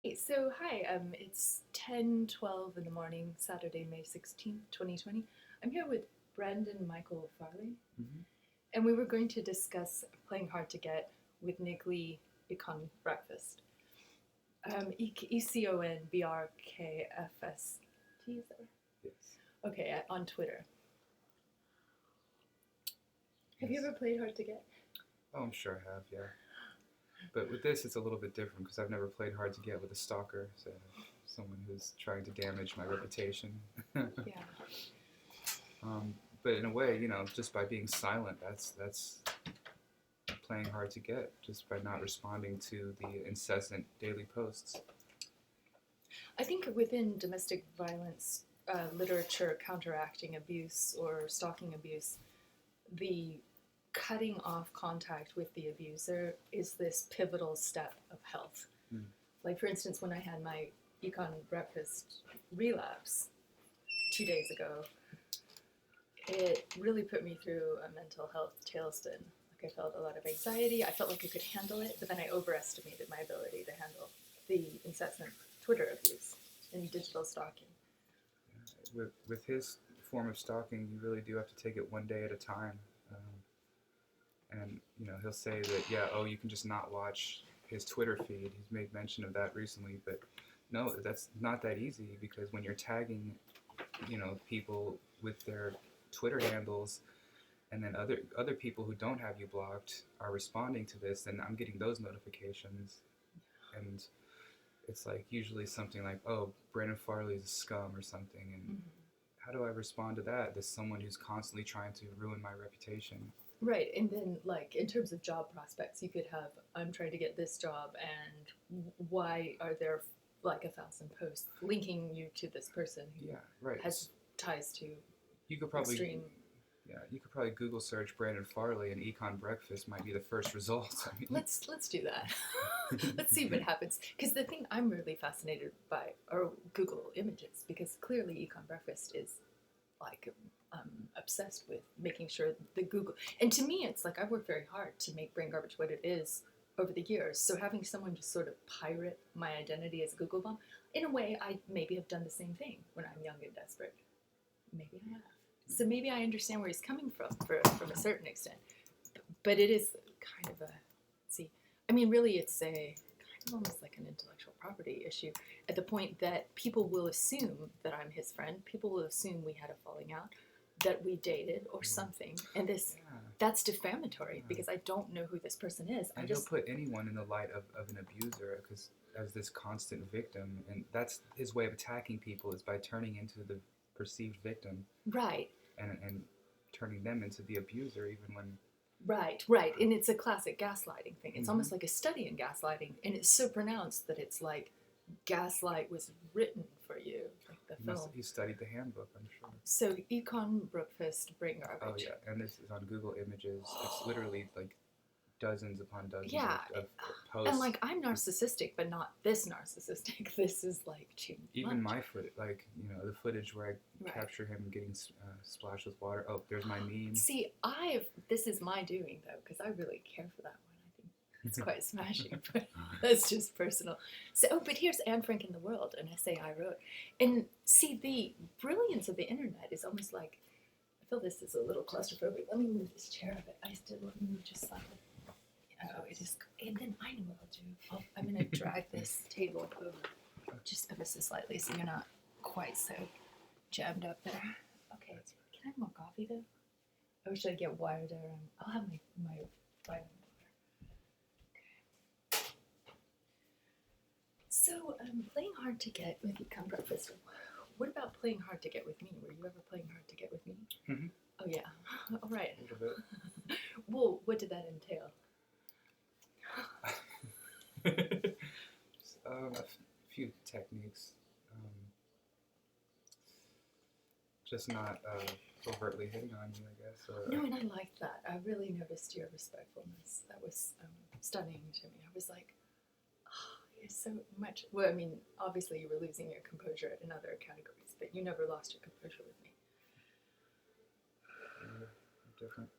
Hey, so hi, it's 10:12 in the morning, Saturday, May 16th, 2020. I'm here with Brandon Michael Farley, Hmm. and we were going to discuss playing hard to get with Nick Lee Econ Breakfast. ECONBRKFST, is that right? Yes. Okay, on Twitter. Have you Yes. ever played hard to get? Oh, I'm sure I have, yeah. But with this, it's a little bit different because I've never played hard to get with a stalker, so someone who's trying to damage my reputation. Yeah. But in a way, just by being silent, that's playing hard to get, just by not responding to the incessant daily posts. I think within domestic violence literature counteracting abuse or stalking abuse, the cutting off contact with the abuser is this pivotal step of health. Mm. Like, for instance, when I had my econ breakfast relapse 2 days ago, it really put me through a mental health tailspin. Like, I felt a lot of anxiety. I felt like I could handle it, but then I overestimated my ability to handle the incessant Twitter abuse and digital stalking. With his form of stalking, you really do have to take it one day at a time. And he'll say that, yeah, oh, you can just not watch his Twitter feed. He's made mention of that recently, but no, that's not that easy because when you're tagging, people with their Twitter handles, and then other people who don't have you blocked are responding to this, then I'm getting those notifications, and it's like usually something like, oh, Brandon Farley's a scum or something, and Mm-hmm. how do I respond to that? There's someone who's constantly trying to ruin my reputation. Right, and then like in terms of job prospects, you could have I'm trying to get this job, and why are there like 1,000 posts linking you to this person who Yeah, right. has ties to You could probably, extreme. yeah, you could probably Google search Brandon Farley and Econ Breakfast might be the first result. I mean, Let's do that. Let's see what happens. Because the thing I'm really fascinated by are Google images, because clearly Econ Breakfast is like obsessed with making sure the Google. And to me, it's like I've worked very hard to make Brain Garbage what it is over the years. So having someone just sort of pirate my identity as a Google bomb, in a way, I maybe have done the same thing when I'm young and desperate. Maybe I have. So maybe I understand where he's coming from a certain extent. But it is kind of a, see, I mean, really, it's a kind of almost like an intellectual property issue at the point that people will assume that I'm his friend. People will assume we had a falling out, that we dated or something. And yeah, that's defamatory yeah. because I don't know who this person is. I And he'll just, put anyone in the light of an abuser because as this constant victim, and that's his way of attacking people is by turning into the perceived victim right. and turning them into the abuser, even when. Right, right. And it's a classic gaslighting thing. It's Hmm. almost like a study in gaslighting. And it's so pronounced that it's like Gaslight was written for you, like the film. He studied the handbook, I'm sure. So Econ Breakfast Brain Oh Garbage. yeah, and this is on Google Images. It's literally like dozens upon dozens Yeah, of and posts. like I'm narcissistic, but not this narcissistic. This is like too Even much. my foot, like the footage where I Right. capture him getting splashed with water. Oh, there's my meme. See, this is my doing though, because I really care for that one. I think it's quite smashing, but that's just personal. So, oh, but here's Anne Frank in the World, an essay I wrote. And see, the brilliance of the internet is almost like I feel this is a little claustrophobic. Let me move this chair a bit. I still let me move just slightly. Oh, it is. And then I know what I'll do. I'm going to drag this table over just ever so slightly so you're not quite so jammed up there. Okay. Can I have more coffee though? Or should I get wired around? I'll have my vitamin water. So, playing hard to get with Econ Breakfast. What about playing hard to get with me? Were you ever playing hard to get with me? Mm-hmm. Oh, yeah. All right. A little bit. Well, what did that entail? A few techniques. Just not overtly hitting on you, I guess. No, and I liked that. I really noticed your respectfulness. That was stunning to me. I was like, oh, you're so much. Well, I mean, obviously you were losing your composure in other categories, but you never lost your composure with me. Different.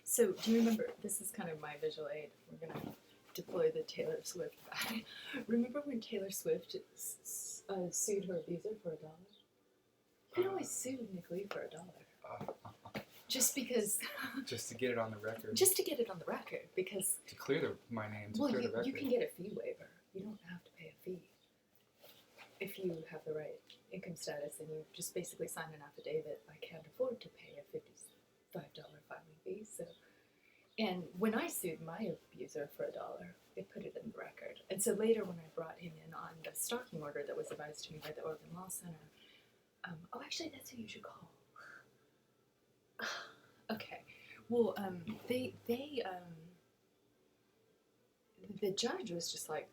So, do you remember? This is kind of my visual aid. We're gonna deploy the Taylor Swift back. Remember when Taylor Swift sued her abuser for $1? You can always sue Nick Lee for $1. Just because... just to get it on the record. Just to get it on the record, because... To clear my name, to well, clear the record. you can get a fee waiver. You don't have to pay a fee. If you have the right income status and you just basically sign an affidavit, I can't afford to pay a $55 filing fee, so... And when I sued my abuser for $1, it put it in the record. And so later when I brought him in on the stalking order that was advised to me by the Oregon Law Center, oh, actually, that's who you should call. Okay. Well, the judge was just like,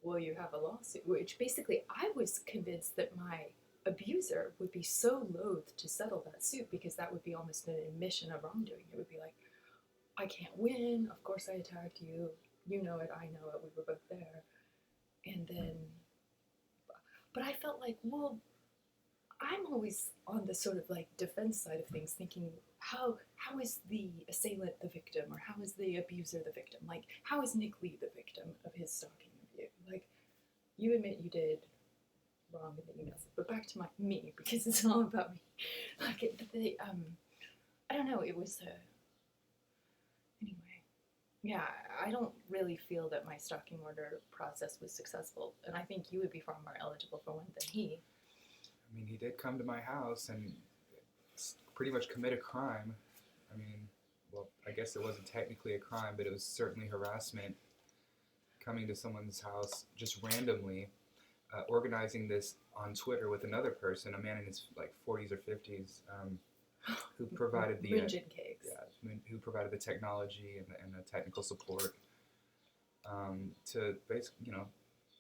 well, you have a lawsuit, which basically I was convinced that my abuser would be so loath to settle that suit because that would be almost an admission of wrongdoing. It would be like, I can't win. Of course I attacked you. You know it. I know it. We were both there. And then, but I felt like, well, I'm always on the sort of like defense side of things thinking, how is the assailant the victim, or how is the abuser the victim? Like, how is Nick Lee the victim of his stalking of you? Like, you admit you did wrong in the emails. But back to me, because it's all about me. Like, I don't know, it was anyway, yeah, I don't really feel that my stalking order process was successful, and I think you would be far more eligible for one than he. I mean, he did come to my house and pretty much commit a crime. I mean, well, I guess it wasn't technically a crime, but it was certainly harassment. Coming to someone's house just randomly, organizing this on Twitter with another person, a man in his like 40s or 50s, who provided the cakes. Yeah, who provided the technology and the technical support to basically,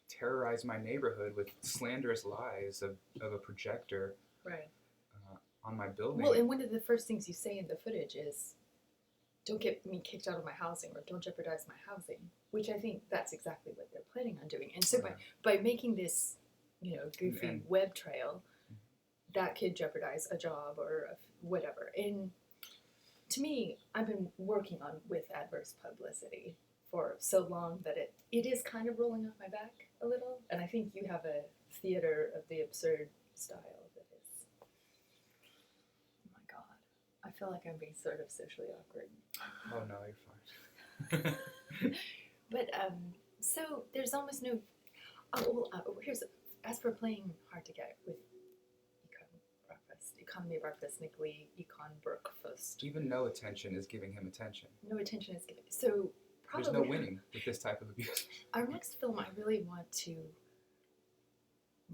terrorize my neighborhood with slanderous lies of a projector right on my building. Well, and one of the first things you say in the footage is, don't get me kicked out of my housing, or don't jeopardize my housing, which I think that's exactly what they're planning on doing. And so by making this, goofy web trail, that could jeopardize a job or whatever. And to me, I've been working with adverse publicity for so long that it is kind of rolling off my back a little. And I think you have a theater of the absurd style that is, oh my God, I feel like I'm being sort of socially awkward. Oh no, you're fine. But so there's almost no. As for playing hard to get with Economy Breakfast, Nick Lee, Econ Breakfast. Even no attention is giving him attention. No attention is given. So probably there's no winning with this type of abuse. Our next film, I really want to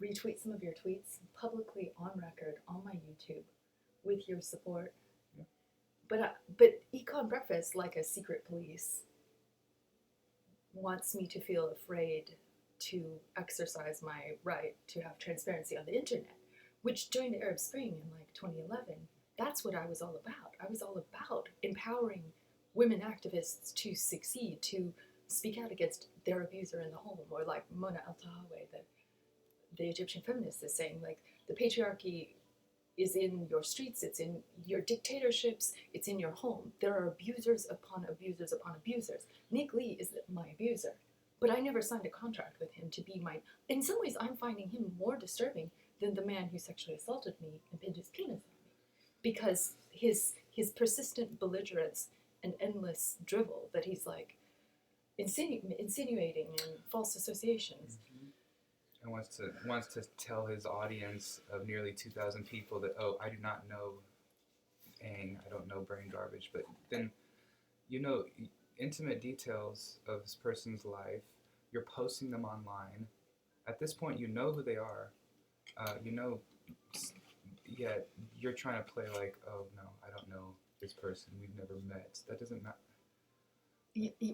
retweet some of your tweets publicly on record on my YouTube with your support. Yeah. But Econ Breakfast, like a secret police, wants me to feel afraid to exercise my right to have transparency on the internet, which during the Arab Spring in like 2011, that's what I was all about. I was all about empowering women activists to succeed, to speak out against their abuser in the home, or like Mona El-Tahawi, the Egyptian feminist, is saying, like, the patriarchy is in your streets, it's in your dictatorships, it's in your home. There are abusers upon abusers upon abusers. Nick Lee is my abuser, but I never signed a contract with him to be my... In some ways, I'm finding him more disturbing than the man who sexually assaulted me and pinned his penis on me. Because his persistent belligerence and endless drivel that he's like insinuating and false associations. Mm-hmm. And wants to tell his audience of nearly 2,000 people that, oh, I do not know Aang, I don't know brain garbage, but then intimate details of this person's life, you're posting them online. At this point, you know who they are. Yet you're trying to play like, oh no, I don't know this person, we've never met. That doesn't matter.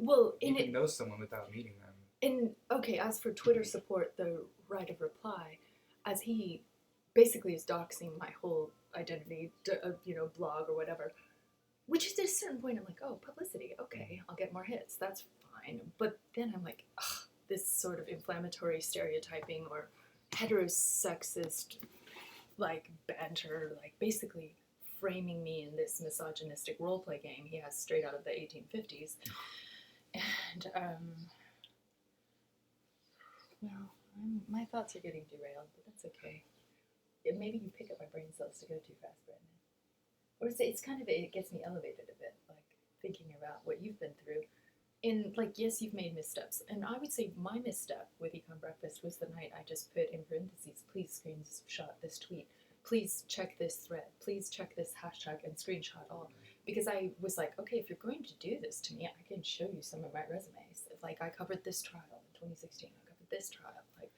Well, you can know someone without meeting them. And okay, as for Twitter support, the right of reply, as he basically is doxing my whole identity, blog or whatever, which is at a certain point I'm like, oh, publicity, okay, I'll get more hits, that's fine. But then I'm like, ugh, this sort of inflammatory stereotyping or heterosexist, like, banter, like, basically framing me in this misogynistic role-play game he has straight out of the 1850s. And, Well, my thoughts are getting derailed, but that's okay. Maybe you pick up my brain cells to go too fast, Brandon. Or it's kind of, it gets me elevated a bit, like thinking about what you've been through. And like, yes, you've made missteps. And I would say my misstep with Econ Breakfast was the night I just put in parentheses, please screenshot this tweet. Please check this thread. Please check this hashtag and screenshot all. Because I was like, okay, if you're going to do this to me, I can show you some of my resumes. Like, I covered this trial in 2016. I covered this trial. Like,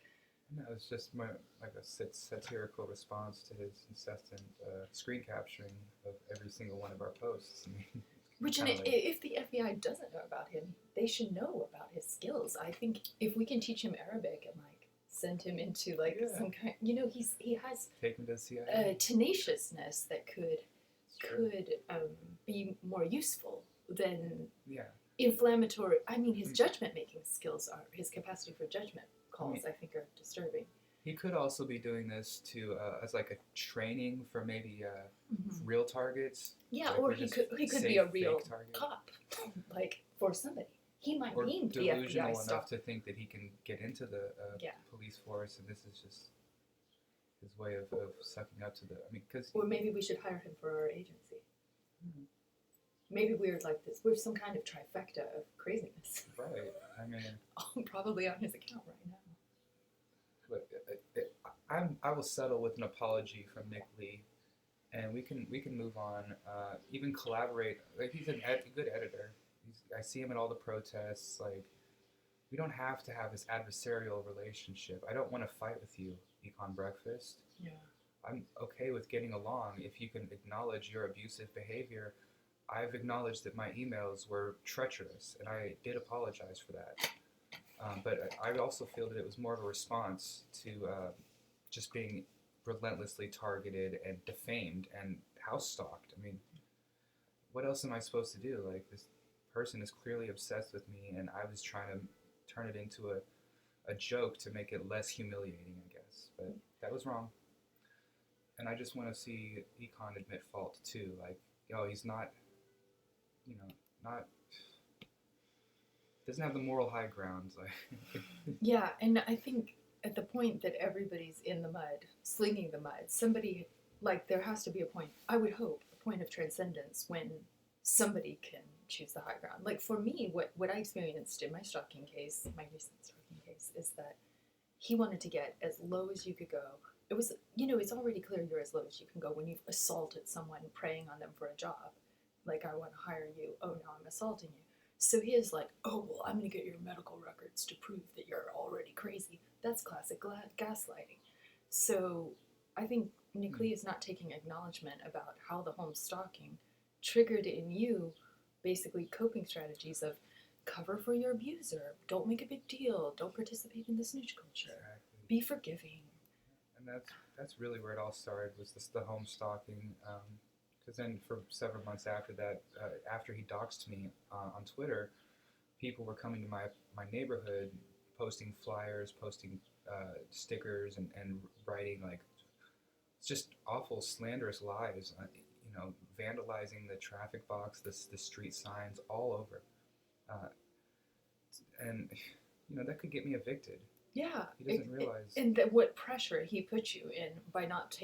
no, it's just like a satirical response to his incessant screen capturing of every single one of our posts. I mean, which, if the FBI doesn't know about him, they should know about his skills. I think if we can teach him Arabic and like send him into like some kind, he has take him to the CIA. A tenaciousness that could be more useful than inflammatory. I mean, his judgment making skills his capacity for judgment calls. I think are disturbing. He could also be doing this to as like a training for maybe real targets. Yeah, or he could be a real cop, like for somebody. He might need the FBI delusional stuff. enough to think that he can get into the police force, and this is just his way of sucking up to the. I mean, because. Or maybe we should hire him for our agency. Mm-hmm. Maybe we're like this. We're some kind of trifecta of craziness. Right. I mean. Probably on his account right now. But I will settle with an apology from Nick Lee, and we can move on. Even collaborate. Like, he's a good editor. I see him at all the protests. Like, we don't have to have this adversarial relationship. I don't want to fight with you, Econ Breakfast. Yeah. I'm okay with getting along if you can acknowledge your abusive behavior. I've acknowledged that my emails were treacherous, and I did apologize for that. But I also feel that it was more of a response to just being relentlessly targeted and defamed and house stalked. I mean, what else am I supposed to do? Like, this person is clearly obsessed with me, and I was trying to turn it into a joke to make it less humiliating, I guess. But that was wrong. And I just want to see Econ admit fault too. Like, he's not, doesn't have the moral high ground. Like, yeah, and I think at the point that everybody's in the mud, slinging the mud, somebody, like, there has to be a point, I would hope, a point of transcendence when somebody can choose the high ground. Like, for me, what I experienced in my stalking case, my recent stalking case, is that he wanted to get as low as you could go. It was, it's already clear you're as low as you can go when you've assaulted someone, preying on them for a job. Like, I want to hire you. Oh, no, I'm assaulting you. So he is like, oh, well, I'm going to get your medical records to prove that you're already crazy. That's classic gaslighting. So I think Nick Lee is not taking acknowledgement about how the home stalking triggered in you basically coping strategies of cover for your abuser, don't make a big deal, don't participate in the snitch culture, be forgiving. And that's really where it all started, was the home stalking. Because then for several months after that, after he doxed me on Twitter, people were coming to my neighborhood, posting flyers, posting stickers, and writing like just awful slanderous lies, vandalizing the traffic box, the street signs, all over. And that could get me evicted. Yeah. He doesn't realize. And what pressure he put you in by not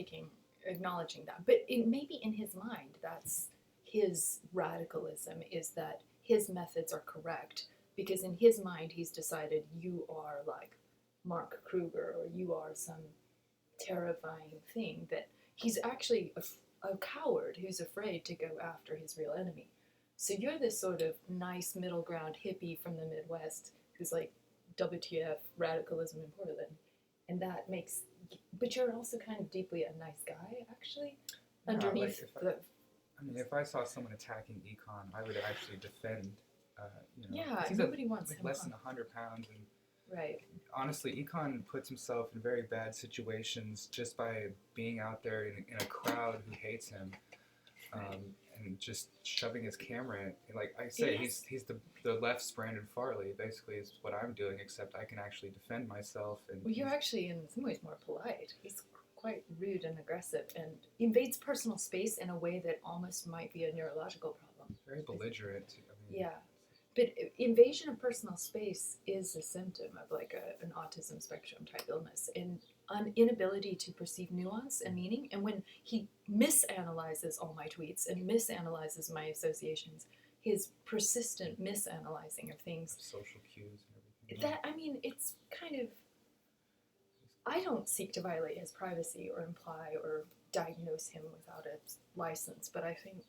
acknowledging that. But maybe in his mind, that's his radicalism, is that his methods are correct. Because in his mind, he's decided you are like Mark Kruger, or you are some terrifying thing, that he's actually a coward who's afraid to go after his real enemy. So you're this sort of nice middle ground hippie from the Midwest who's like, WTF, radicalism in Portland. And that makes, but you're also kind of deeply a nice guy, actually, underneath if I saw someone attacking Econ, I would actually defend, Yeah, nobody wants him less than 100 pounds. And right. Honestly, Econ puts himself in very bad situations just by being out there in a crowd who hates him. And just shoving his camera in. Like I say, he's the left's Brandon Farley, basically, is what I'm doing, except I can actually defend myself. And well, you're actually in some ways more polite. He's quite rude and aggressive and invades personal space in a way that almost might be a neurological problem. Very belligerent. Yeah. But invasion of personal space is a symptom of like an autism spectrum type illness, and an inability to perceive nuance and meaning. And when he misanalyzes all my tweets and misanalyzes my associations, his persistent misanalyzing of things, social cues and everything. that, I mean, it's kind of, I don't seek to violate his privacy or imply or diagnose him without a license, but I think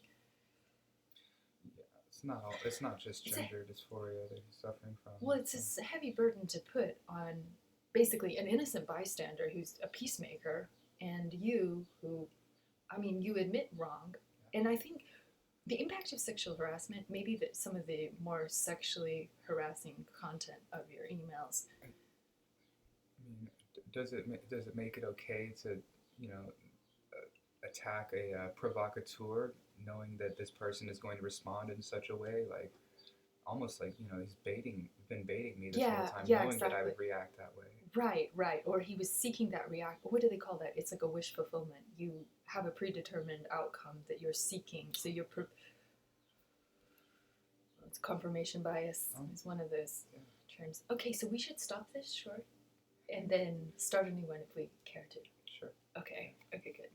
It's not just gender dysphoria that he's suffering from. well, it's a heavy burden to put on basically an innocent bystander who's a peacemaker, and you who, I mean, you admit wrong. And I think the impact of sexual harassment, maybe that some of the more sexually harassing content of your emails. I mean, does it make it okay to, you know, attack a provocateur, knowing that this person is going to respond in such a way, like almost like, you know, he's been baiting me this whole time, knowing exactly. that I would react that way. Right. Or he was seeking that what do they call that? It's like a wish fulfillment. You have a predetermined outcome that you're seeking, so you're it's confirmation bias is one of those terms. Okay, so we should stop this short and then start a new one if we care to. Sure. Okay, good.